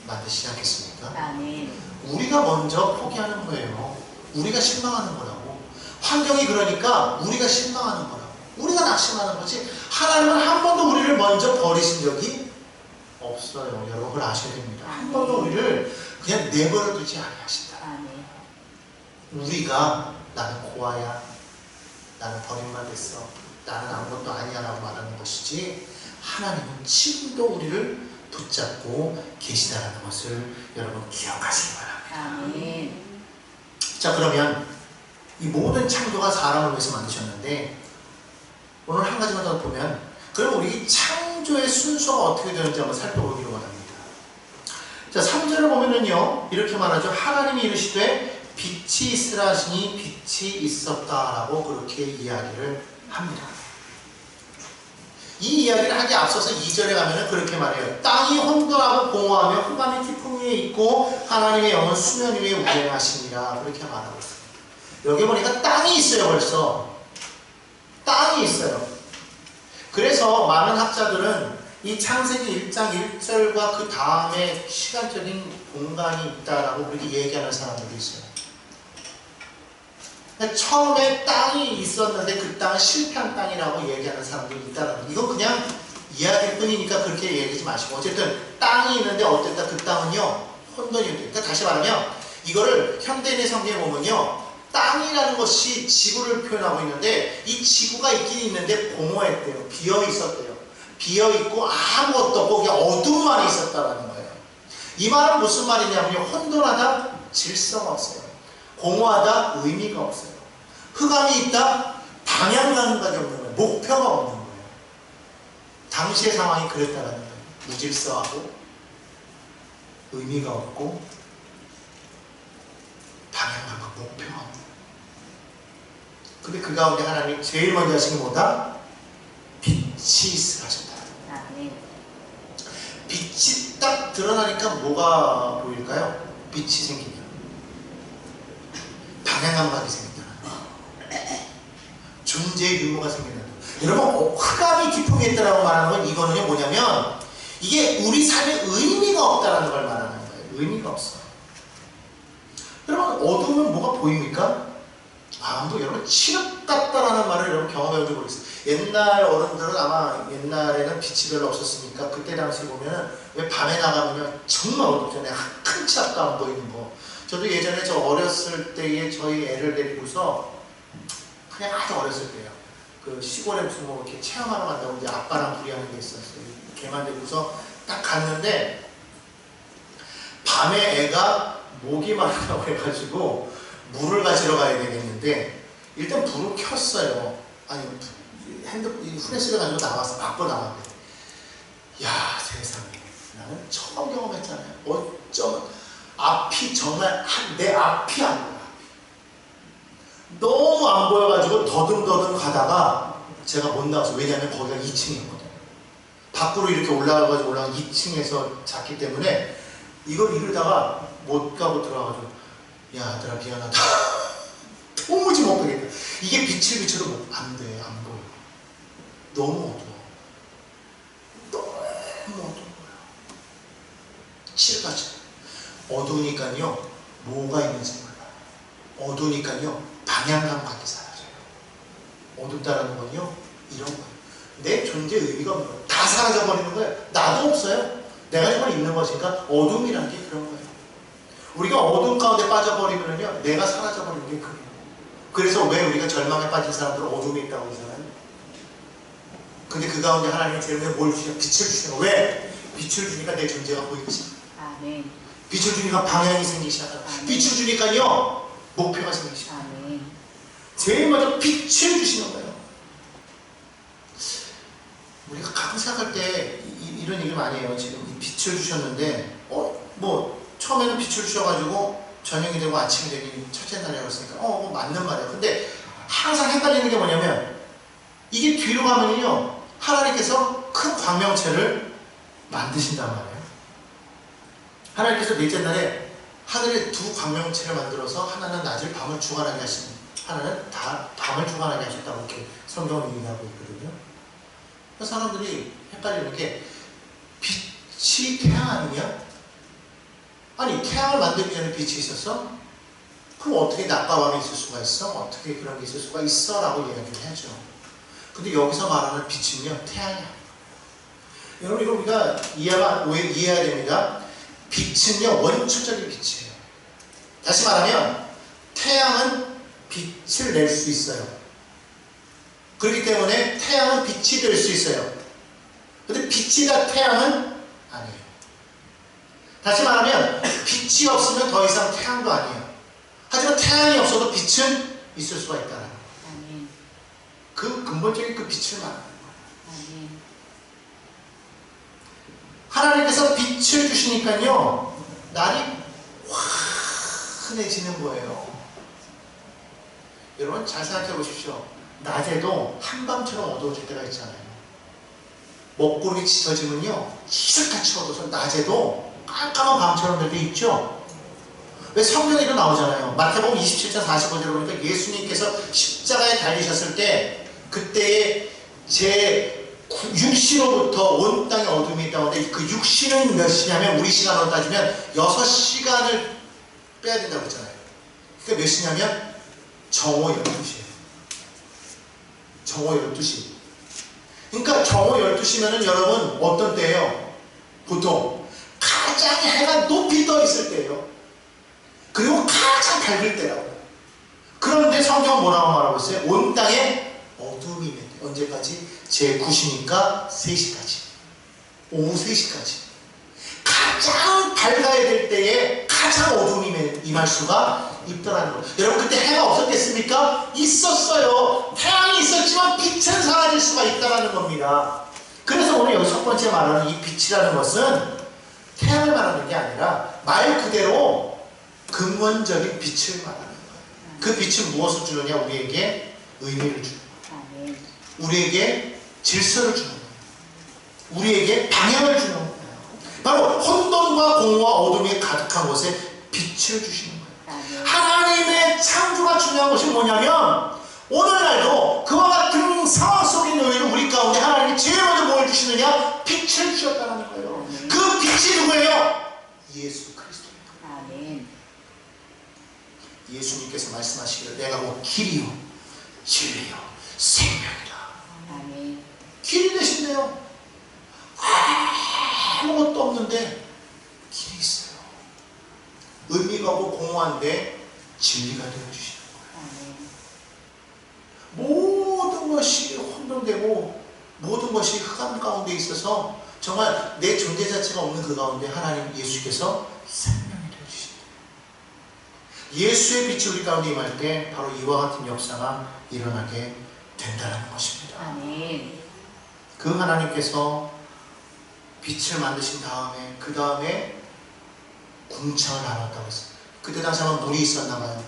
[SPEAKER 1] 만드시지 않겠습니까?
[SPEAKER 2] 아멘.
[SPEAKER 1] 우리가 먼저 포기하는 거예요. 우리가 실망하는 거라고. 환경이 그러니까 우리가 실망하는 거라고. 우리가 낙심하는 거지 하나님은 한 번도 우리를 먼저 버리신 적이 없어요. 여러분 그걸 아셔야 됩니다. 한 번도 우리를 그냥 내버려 두지 아니하신다. 우리가 나는 고아야, 나는 버림받았어, 나는 아무것도 아니야 라고 말하는 것이지 하나님은 지금도 우리를 붙잡고 계시다는 것을 여러분 기억하시기 바랍니다.
[SPEAKER 2] 아멘.
[SPEAKER 1] 자 그러면 이 모든 창조가 사람을 위해서 만드셨는데 오늘 한 가지만 더 보면 그럼 우리 창조의 순서가 어떻게 되는지 한번 살펴보기로 원합니다. 자 3절을 보면은요 이렇게 말하죠. 하나님이 이르시되 빛이 있으라 하시니 빛이 있었다라고 그렇게 이야기를 합니다. 이 이야기를 하기 앞서서 2절에 가면은 그렇게 말해요. 땅이 혼돈하고 공허하며 흑암이 깊음 위에 있고 하나님의 영은 수면 위에 운행하시니라 그렇게 말하고 있습니다. 여기 보니까 땅이 있어요. 벌써 땅이 있어요. 그래서 많은 학자들은 이 창세기 1장 1절과 그 다음에 시간적인 공간이 있다라고 그렇게 얘기하는 사람들이 있어요. 처음에 땅이 있었는데 그 땅은 실패한 땅이라고 얘기하는 사람들이 있다는 거예요. 이건 그냥 이야기일 뿐이니까 그렇게 얘기하지 마시고, 어쨌든 땅이 있는데 어쨌든 그 땅은요 혼돈이 돼요. 그러니까 다시 말하면 이거를 현대인의 성경에 보면요, 땅이라는 것이 지구를 표현하고 있는데 이 지구가 있긴 있는데 공허했대요. 비어 있었대요. 비어 있고 아무것도 없고 그냥 어둠만 있었다라는 거예요. 이 말은 무슨 말이냐면요, 혼돈하다, 질서가 없어요. 공허하다, 의미가 없어요. 흑암이 있다, 방향감각이 없는 거예요. 목표가 없는 거예요. 당시의 상황이 그랬다라는 거예요. 무질서하고 의미가 없고 방향감각, 목표가 없는 거예요. 근데 그 가운데 하나님이 제일 먼저 하신 게 뭐다? 빛이 있으라 하셨다. 빛이 딱 드러나니까 뭐가 보일까요? 빛이 생기면 방향감각이 생긴다. 존재의 유무가 생긴다. 여러분, 흑암이 기품이 있다라고 말하는 건 이거는요 뭐냐면 이게 우리 삶에 의미가 없다라는 걸 말하는 거예요. 의미가 없어. 여러분, 어두우면 뭐가 보입니까? 뭐 여러분, 칠흑 같다라는 말을 여러분 경험해본지 모르겠어요. 옛날 어른들은 아마 옛날에는 빛이 별로 없었으니까 그때 당시 보면은 왜 밤에 나가면 정말 어둡잖아요. 큰 치 앞도 안 보이는 거. 저도 예전에 저 어렸을 때에 저희 애를 데리고서 그냥 아주 어렸을 때요. 그 시골에 무슨 뭐 이렇게 체험하러 간다고 이제 아빠랑 둘이 하는 게 있었어요. 걔만 데리고서 딱 갔는데 밤에 애가 목이 마르다고 해가지고 물을 가지러 가야 되겠는데 일단 불을 켰어요. 아니 후레쉬를 가지고 나왔어. 밖으로 나왔는데 야 세상에, 나는 처음 경험했잖아요. 어쩌면 앞이 정말 내 앞이 안 보여. 너무 안 보여가지고 더듬더듬 가다가 제가 못 나왔어요. 왜냐하면 거기가 2층이었거든요. 밖으로 이렇게 올라가가지고 2층에서 잤기 때문에 이걸 이러다가 못 가고 들어와가지고 야 얘들아 미안하다. 도무지 못 보겠다. 이게 빛을 비춰도 안 돼. 안 보여. 너무 어두워. 너무 어두운 거야. 칠흑하죠. 어두우니까요 뭐가 있는지 몰라요. 어두우니까요 방향감각이 사라져요. 어둡다라는 건요 이런 거예요. 내 존재의 의미가 없는 거예요. 다 사라져버리는 거예요. 나도 없어요. 내가 정말 있는 것인가? 어둠이라는 게 그런 거예요. 우리가 어둠 가운데 빠져버리면요 내가 사라져버리는 게 그래요. 그래서 왜 우리가 절망에 빠진 사람들은 어둠에 있다고 그러잖아요. 근데 그 가운데 하나님은 제일 먼저 뭘 주시냐? 빛을 주시는 거예요. 왜? 빛을 주니까 내 존재가 보이지. 아멘. 빛을 주니까 방향이 생기기 시작하고, 빛을 주니까요 목표가 생기기 시작해요. 제일 먼저 빛을 주시는 거예요. 우리가 가끔 생각할 때 이런 얘기를 많이 해요. 지금 빛을 주셨는데 뭐 처음에는 빛을 주셔가지고 저녁이 되고 아침이 되기 첫째 날이라고 했으니까 뭐 맞는 말이에요. 근데 항상 헷갈리는 게 뭐냐면 이게 뒤로 가면요 하나님께서 큰 광명체를 만드신단 말이에요. 하나님께서 넷째 날에 하늘에 두 광명체를 만들어서 하나는 낮을 밤을 주관하게 하시고 하나는 밤을 주관하게 하셨다고 이렇게 성경을 얘기하고 있거든요. 그래서 사람들이 헷갈리는 게 빛이 태양 아니냐? 아니 태양을 만들기 전에 빛이 있었어? 그럼 어떻게 낮과 밤이 있을 수가 있어? 어떻게 그런 게 있을 수가 있어? 라고 이야기를 하죠. 근데 여기서 말하는 빛은요 태양이 아니에요. 여러분 이거 우리가 이해해야 됩니다. 빛은요 원초적인 빛이에요. 다시 말하면 태양은 빛을 낼 수 있어요. 그렇기 때문에 태양은 빛이 될 수 있어요. 근데 빛이다 태양은 아니에요. 다시 말하면 빛이 없으면 더 이상 태양도 아니에요. 하지만 태양이 없어도 빛은 있을 수가 있다는 거예요. 그 근본적인 그 빛을 말하는 거예요. 하나님께서 빛을 주시니까요 날이 환해지는 거예요. 여러분 잘 생각해 보십시오. 낮에도 한밤처럼 어두워질 때가 있잖아요. 먹구름이 짙어지면요 이슬같이 어두워서 낮에도 깜깜한 밤처럼 될 때 있죠. 왜 성경에 도 나오잖아요. 마태복음 27장 45절에 보니까 예수님께서 십자가에 달리셨을 때 그때의 제 육신으로부터 온 땅에 어둠이 있다는데 그 육신은 몇 시냐면 우리 시간으로 따지면 6시간을 빼야 된다고 했잖아요. 그러니까 몇 시냐면 정오 12시예요. 정오 12시. 그러니까 정오 12시면은 여러분 어떤 때예요? 보통 가장 해가 높이 떠 있을 때예요. 그리고 가장 밝을 때라고. 그런데 성경은 뭐라고 말하고 있어요? 온 땅에 어둠이 있는 때. 언제까지? 제 9시니까 3시까지. 오후 3시까지. 가장 밝아야 될 때에 가장 어둠이 임할 수가 있더라는 거예요. 여러분 그때 해가 없었겠습니까? 있었어요. 태양이 있었지만 빛은 사라질 수가 있다는 겁니다. 그래서 오늘 여기 첫 번째 말하는 이 빛이라는 것은 태양을 말하는 게 아니라 말 그대로 근원적인 빛을 말하는 거예요. 그 빛은 무엇을 주느냐? 우리에게 의미를 주는 거예요. 우리에게 질서를 주는 거예요. 우리에게 방향을 주는 거예요. 바로 혼돈과 공허와 어둠이 가득한 곳에 빛을 주시는 거예요. 하나님의 창조가 중요한 것이 뭐냐면 오늘날도 그와 같은 상황 속에 있는 우리 가운데 하나님이 제일 먼저 뭘 주시느냐? 빛을 주셨다는 거예요. 그 빛이 누구예요? 예수 그리스도입니다. 아멘. 예수님께서 말씀하시기를 내가 곧 길이요 진리요 생명이다. 아멘. 길이 되신대요. 아무것도 없는데 길이 있어요. 의미가 없고 공허한데 진리가 되어주시는 거예요. 모든 것이 혼돈되고 모든 것이 흑암 가운데 있어서 정말 내 존재 자체가 없는 그 가운데 하나님 예수께서 생명이 되어주신다. 예수의 빛이 우리 가운데 임할 때 바로 이와 같은 역사가 일어나게 된다는 것입니다. 아멘. 그 하나님께서 빛을 만드신 다음에 그 다음에 궁창을 나눴다고 했어요. 그때 당시 아마 물이 있었나 봐요.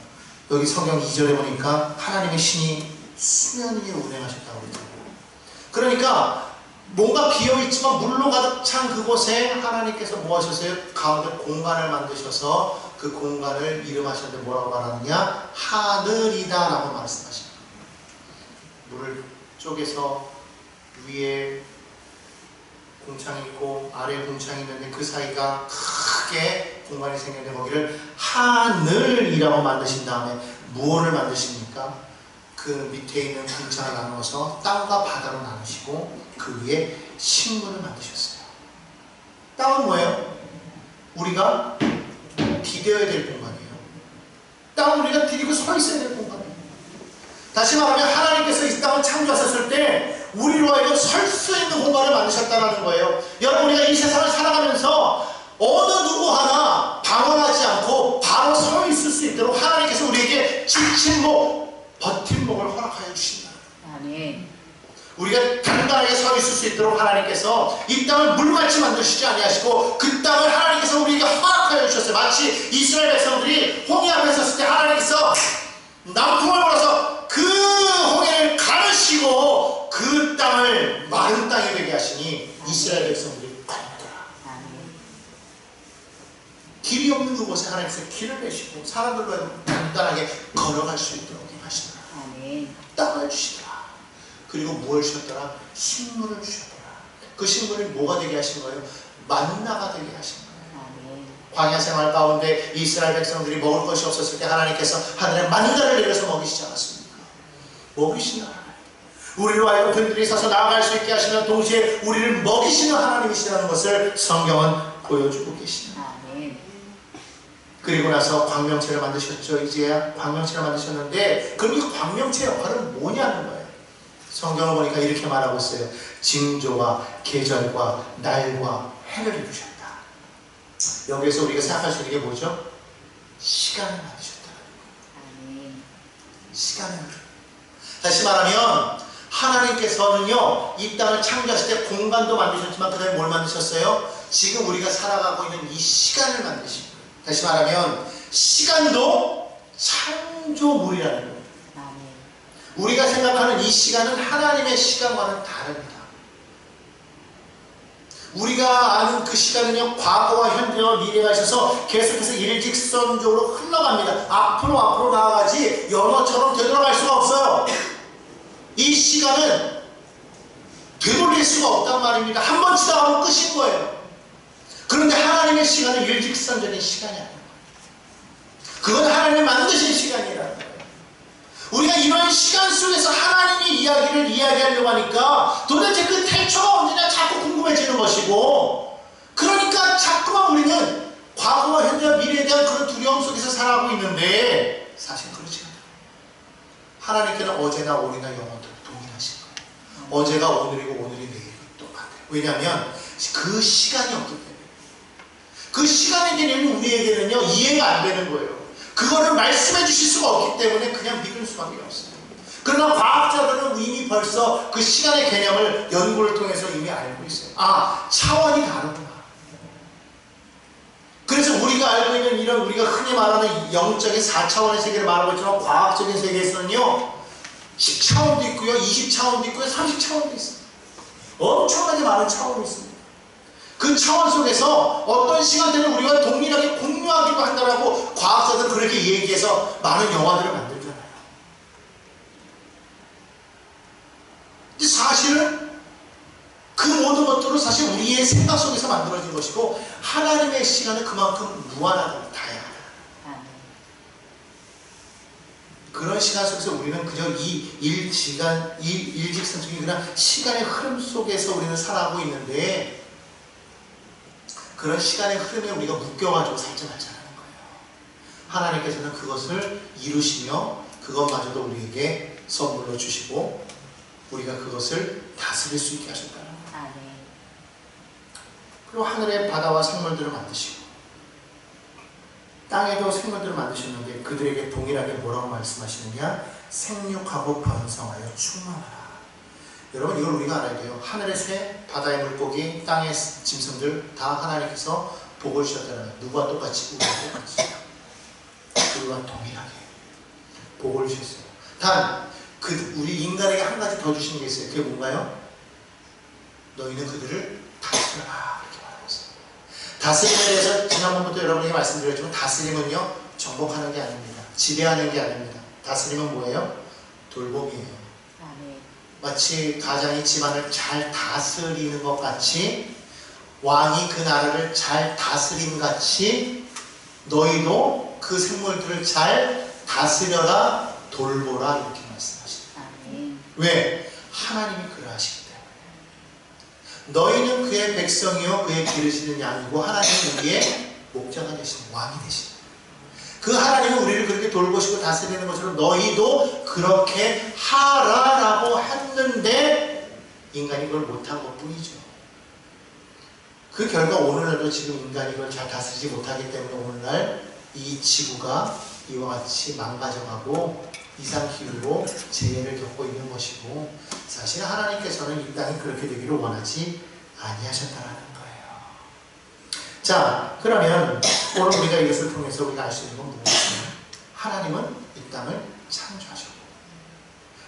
[SPEAKER 1] 여기 성경 2절에 보니까 하나님의 신이 수면 위에 운행하셨다고 그러더라고요. 그러니까 뭔가 비어있지만 물로 가득 찬 그곳에 하나님께서 뭐 하셨어요? 가운데 공간을 만드셔서 그 공간을 이름하셨는데 뭐라고 말하느냐? 하늘이다 라고 말씀하십니다. 물을 쪼개서 위에 공창이 있고 아래에 공창이 있는데 그 사이가 크게 공간이 생겼는데 거기를 하늘이라고 만드신 다음에 무엇을 만드십니까? 그 밑에 있는 공창을 나누어서 땅과 바다로 나누시고 그 위에 식물을 만드셨어요. 땅은 뭐예요? 우리가 디뎌야 될 공간이에요. 땅은 우리가 디디고 서 있어야 될 공간이에요. 다시 말하면 하나님께서 이 땅을 창조하셨을 때 우리로 하여금 설 수 있는 공간을 만드셨다는 거예요. 여러분 우리가 이 세상을 살아가면서 어느 누구 하나 방황하지 않고 바로 서 있을 수 있도록 하나님께서 우리에게 지침목, 버팀목을 허락하여 주신다. 아멘. 우리가 단단하게 서 있을 수 있도록 하나님께서 이 땅을 물같이 만드시지 아니하시고 그 땅을 하나님께서 우리에게 허락하여 주셨어요. 마치 이스라엘 백성들이 홍해 앞에 섰을 때 하나님께서 남풍을 불어서 그 홍해를 가르시고 그 땅을 마른 땅이 되게 하시니 이스라엘 백성들이 걷더라. 길이 없는 그곳에 하나님께서 길을 내시고 사람들과 간단하게 걸어갈 수 있도록 하시더라. 땅을 주시더라. 그리고 무엇을 주셨더라? 식물을 주셨더라. 그 식물이 뭐가 되게 하신 거예요? 만나가 되게 하신 거예요. 광야 생활 가운데 이스라엘 백성들이 먹을 것이 없었을 때 하나님께서 하늘에 만나를 내려서 먹이시지 않았습니까? 먹이시는 하나님. 우리로 하여금 든든히 서서 나아갈 수 있게 하시는 동시에 우리를 먹이시는 하나님이시라는 것을 성경은 보여주고 계십니다. 그리고 나서 광명체를 만드셨죠. 이제 광명체를 만드셨는데 그럼 이 광명체 역할은 뭐냐는 거예요. 성경을 보니까 이렇게 말하고 있어요. 징조와 계절과 날과 해를 이루셨다. 여기에서 우리가 생각할 수 있는 게 뭐죠? 시간을 만드셨다는 거예요. 시간을. 다시 말하면 하나님께서는요 이 땅을 창조하실 때 공간도 만드셨지만 그 다음에 뭘 만드셨어요? 지금 우리가 살아가고 있는 이 시간을 만드신 거예요. 다시 말하면 시간도 창조물이라는 거예요. 우리가 생각하는 이 시간은 하나님의 시간과는 다릅니다. 우리가 아는 그 시간은요, 과거와 현재와 미래가 있어서 계속해서 일직선적으로 흘러갑니다. 앞으로 나아가지 연어처럼 되돌아갈 수가 없어요. 이 시간은 되돌릴 수가 없단 말입니다. 한 번 지나가면 끝인 거예요. 그런데 하나님의 시간은 일직선적인 시간이 아니에요. 그건 하나님이 만드신 시간이라는 거예요. 우리가 이런 시간 속에서 하나님의 이야기를 이야기하려고 하니까 도대체 그 태초가 언제냐 자꾸 궁금해지는 것이고, 그러니까 자꾸만 우리는 과거와 현재와 미래에 대한 그런 두려움 속에서 살아가고 있는데, 사실 그렇지 않아요. 하나님께는 어제나 오늘이나 영원토록 동일하신 거예요. 어제가 오늘이고 오늘이 내일이고 똑같아요. 왜냐하면 그 시간이 없기 때문에. 그 시간의 개념이 우리에게는요 이해가 안 되는 거예요. 그거를 말씀해 주실 수가 없기 때문에 그냥 믿을 수밖에 없어요. 그러나 과학자들은 이미 벌써 그 시간의 개념을 연구를 통해서 이미 알고 있어요. 아, 차원이 다르구나. 그래서 우리가 알고 있는 이런 우리가 흔히 말하는 영적인 4차원의 세계를 말하고 있지만, 과학적인 세계에서는요 10차원도 있고요, 20차원도 있고요, 30차원도 있어요. 엄청나게 많은 차원이 있습니다. 그 차원 속에서 어떤 시간대를 우리가 동일하게 공유하기도 한다라고 과학자들은 그렇게 얘기해서 많은 영화들을 만들잖아요. 근데 사실은 그 모든 것들은 사실 우리의 생각 속에서 만들어진 것이고, 하나님의 시간은 그만큼 무한하고 다양하다. 그런 시간 속에서 우리는 그저 이 일직선적인 그냥 시간의 흐름 속에서 우리는 살아가고 있는데, 그런 시간의 흐름에 우리가 묶여가지고 살지 말자는 거예요. 하나님께서는 그것을 이루시며 그것마저도 우리에게 선물로 주시고 우리가 그것을 다스릴 수 있게 하셨다는 거예요. 그리고 하늘의 바다와 생물들을 만드시고 땅에도 생물들을 만드셨는데 그들에게 동일하게 뭐라고 말씀하시느냐? 생육하고 번성하여 충만하라. 여러분, 이걸 우리가 알아야 돼요. 하늘의 새, 바다의 물고기, 땅의 짐승들 다 하나님께서 복을 주셨다는 거예요. 누구와 똑같이? 우리와 똑같이. 우리와 동일하게 복을 주셨어요. 단, 우리 인간에게 한 가지 더 주신 게 있어요. 그게 뭔가요? 너희는 그들을 다스려라. 이렇게 말하고 있어요. 다스림에 대해서 지난번부터 여러분에게 말씀드렸지만, 다스림은요 정복하는 게 아닙니다. 지배하는 게 아닙니다. 다스림은 뭐예요? 돌봄이에요. 마치 가장이 집안을 잘 다스리는 것 같이, 왕이 그 나라를 잘 다스림 같이 너희도 그 생물들을 잘 다스려라, 돌보라, 이렇게 말씀하십니다. 왜? 하나님이 그러하시기 때문에. 너희는 그의 백성이요 그의 기르시는 양이고, 하나님은 우리의 목자가 되시는 왕이 되시는. 그 하나님은 우리를 그렇게 돌보시고 다스리는 것처럼 너희도 그렇게 하라라고 했는데 인간이 그걸 못한 것 뿐이죠. 그 결과 오늘날도 지금 인간이 그걸 잘 다스리지 못하기 때문에 오늘날 이 지구가 이와 같이 망가져가고 이상기후로 재해를 겪고 있는 것이고, 사실 하나님께서는 이 땅이 그렇게 되기를 원하지 아니하셨다라는 거예요. 자, 그러면 오늘 우리가 이것을 통해서 우리가 알 수 있는 건 무엇이냐? 하나님은 이 땅을 창조하셨고,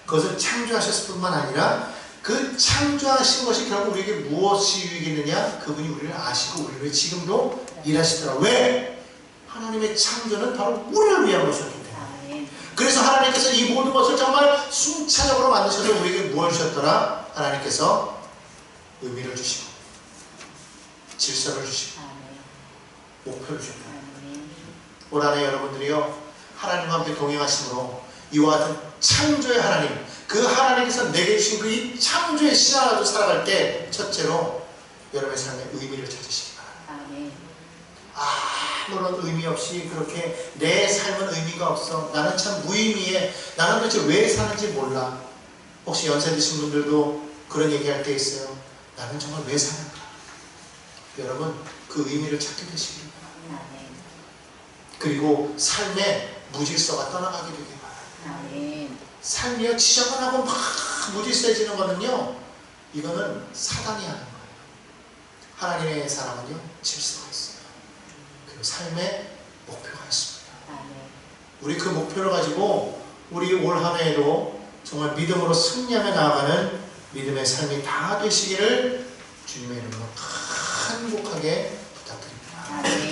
[SPEAKER 1] 그것을 창조하셨을 뿐만 아니라 그 창조하신 것이 결국 우리에게 무엇이 유익이느냐? 그분이 우리를 아시고 우리를 지금도 일하시더라. 왜? 하나님의 창조는 바로 우리를 위한 것이었기 때문에. 그래서 하나님께서 이 모든 것을 정말 순차적으로 만드셔서 우리에게 무엇을 주셨더라? 하나님께서 의미를 주시고 질서를 주시고 목표를 주셨다. 올 한해 여러분들이요 하나님과 함께 동행하심으로 이와 같은 창조의 하나님, 그 하나님께서 내게 주신 그 이 창조의 신앙을 살아갈 때 첫째로 여러분의 삶에 의미를 찾으시기 바랍니다. 아무런 의미 없이 그렇게 내 삶은 의미가 없어, 나는 참 무의미해, 나는 도대체 왜 사는지 몰라. 혹시 연세 드신 분들도 그런 얘기할 때 있어요. 나는 정말 왜 사는가? 여러분, 그 의미를 찾게 되시기 바랍니다. 그리고 삶의 무질서가 떠나가게 되길 바랍니다. 삶이요 지저분하고 막 무질서해지는 거는요, 이거는 사단이 하는 거예요. 하나님의 사람은요 질서가 있어요. 그리고 삶의 목표가 있습니다. 우리 그 목표를 가지고 우리 올 한 해에도 정말 믿음으로 승리하며 나아가는 믿음의 삶이 다 되시기를 주님의 이름으로 한곡하게 부탁드립니다.